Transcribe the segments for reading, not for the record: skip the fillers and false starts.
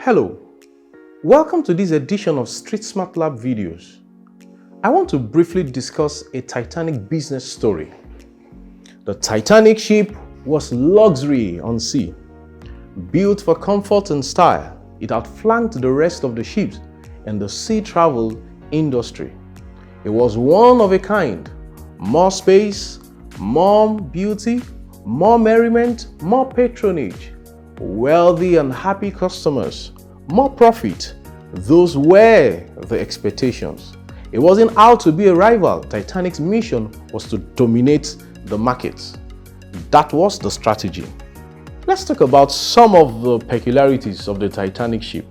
Hello, welcome to this edition of Street Smart Lab videos. I want to briefly discuss a Titanic business story. The Titanic ship was luxury on sea. Built for comfort and style, it outflanked the rest of the ships in the sea travel industry. It was one of a kind. More space, more beauty, more merriment, more patronage. Wealthy and happy customers, more profit. Those were the expectations. It wasn't out to be a rival. Titanic's mission was to dominate the markets. That was the strategy. Let's talk about some of the peculiarities of the Titanic ship.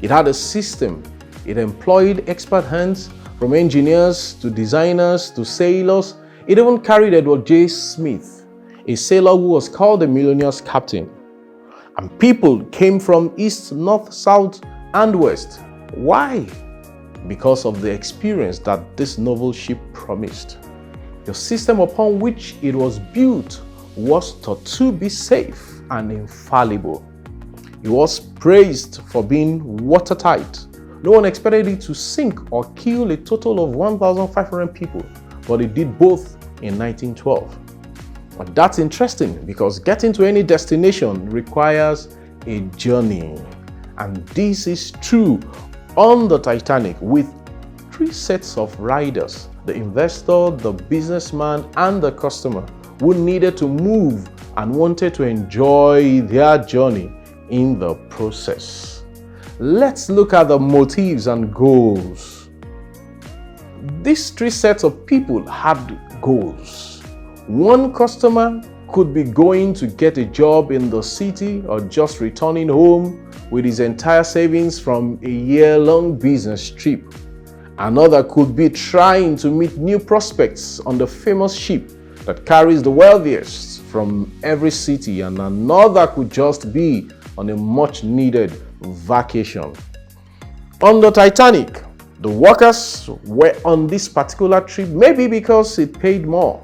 It had a system. It employed expert hands, from engineers to designers to sailors. It even carried Edward J. Smith, a sailor who was called the millionaire's captain. And people came from east, north, south, and west. Why? Because of the experience that this novel ship promised. The system upon which it was built was thought to be safe and infallible. It was praised for being watertight. No one expected it to sink or kill a total of 1,500 people, but it did both in 1912. But that's interesting because getting to any destination requires a journey. And this is true on the Titanic with three sets of riders: the investor, the businessman, and the customer, who needed to move and wanted to enjoy their journey in the process. Let's look at the motives and goals. These three sets of people had goals. One customer could be going to get a job in the city or just returning home with his entire savings from a year-long business trip. Another could be trying to meet new prospects on the famous ship that carries the wealthiest from every city, and another could just be on a much-needed vacation. On the Titanic, the workers were on this particular trip maybe because it paid more.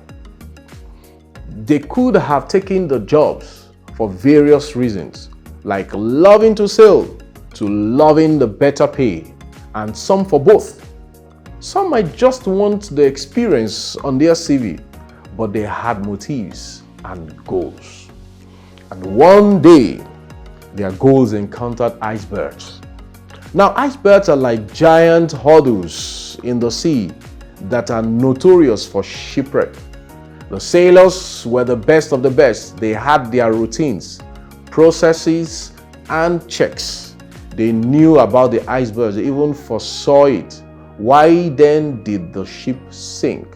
They could have taken the jobs for various reasons, like loving to sail to loving the better pay, and some for both. Some might just want the experience on their CV, but they had motives and goals. And one day, their goals encountered icebergs. Now, icebergs are like giant hurdles in the sea that are notorious for shipwreck. The sailors were the best of the best. They had their routines, processes, and checks. They knew about the icebergs, they even foresaw it. Why then did the ship sink?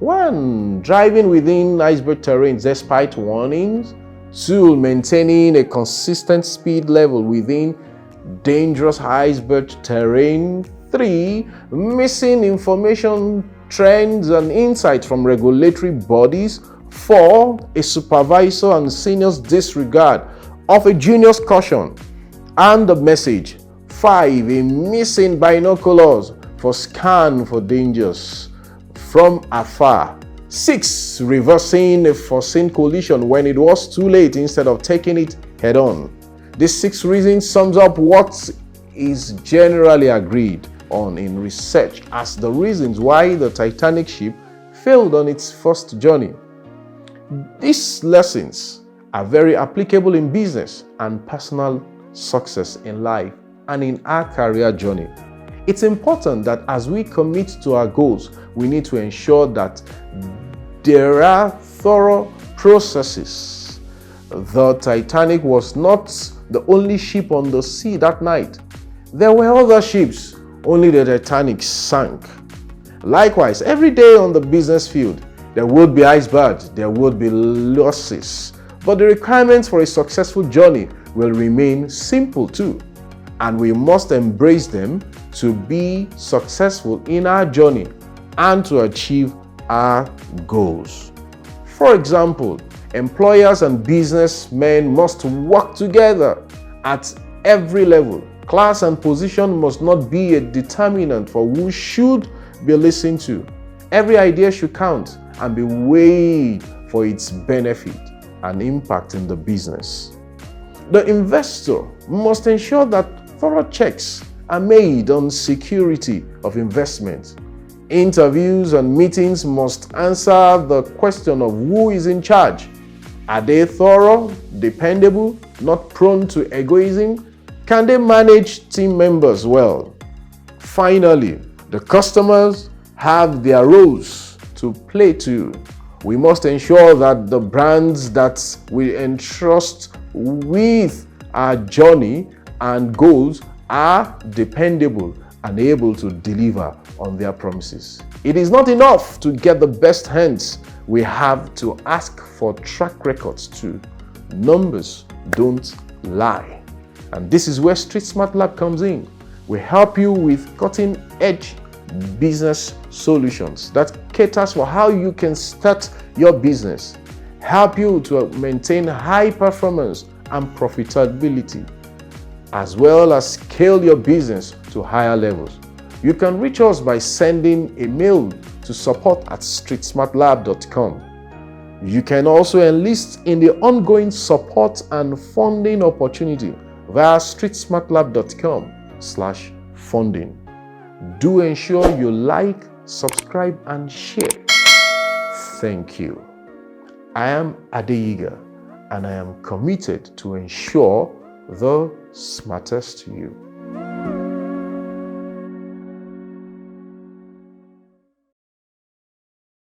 1. Driving within iceberg terrains despite warnings. 2. Maintaining a consistent speed level within dangerous iceberg terrain. 3. Missing information, trends, and insights from regulatory bodies. 4. A supervisor and senior's disregard of a junior's caution and the message. 5. A missing binoculars for scan for dangers from afar. 6. Reversing a foreseen collision when it was too late instead of taking it head on. These 6 reasons sums up what is generally agreed on in research as the reasons why the Titanic ship failed on its first journey. These lessons are very applicable in business and personal success in life and in our career journey. It's important that as we commit to our goals, we need to ensure that there are thorough processes. The Titanic was not the only ship on the sea that night. There were other ships. Only the Titanic sank. Likewise, every day on the business field, there would be icebergs, there would be losses, but the requirements for a successful journey will remain simple too, and we must embrace them to be successful in our journey and to achieve our goals. For example, employers and businessmen must work together at every level. Class and position must not be a determinant for who should be listened to. Every idea should count and be weighed for its benefit and impact in the business. The investor must ensure that thorough checks are made on security of investment. Interviews and meetings must answer the question of who is in charge. Are they thorough, dependable, not prone to egoism? Can they manage team members well? Finally, the customers have their roles to play too. We must ensure that the brands that we entrust with our journey and goals are dependable and able to deliver on their promises. It is not enough to get the best hands. We have to ask for track records too. Numbers don't lie. And this is where Street Smart Lab comes in. We help you with cutting-edge business solutions that caters for how you can start your business, help you to maintain high performance and profitability, as well as scale your business to higher levels. You can reach us by sending a mail to support@streetsmartlab.com. You can also enlist in the ongoing support and funding opportunity via streetsmartlab.com/funding. Do ensure you like, subscribe, and share. Thank you. I am Adeyiga, and I am committed to ensure the smartest you.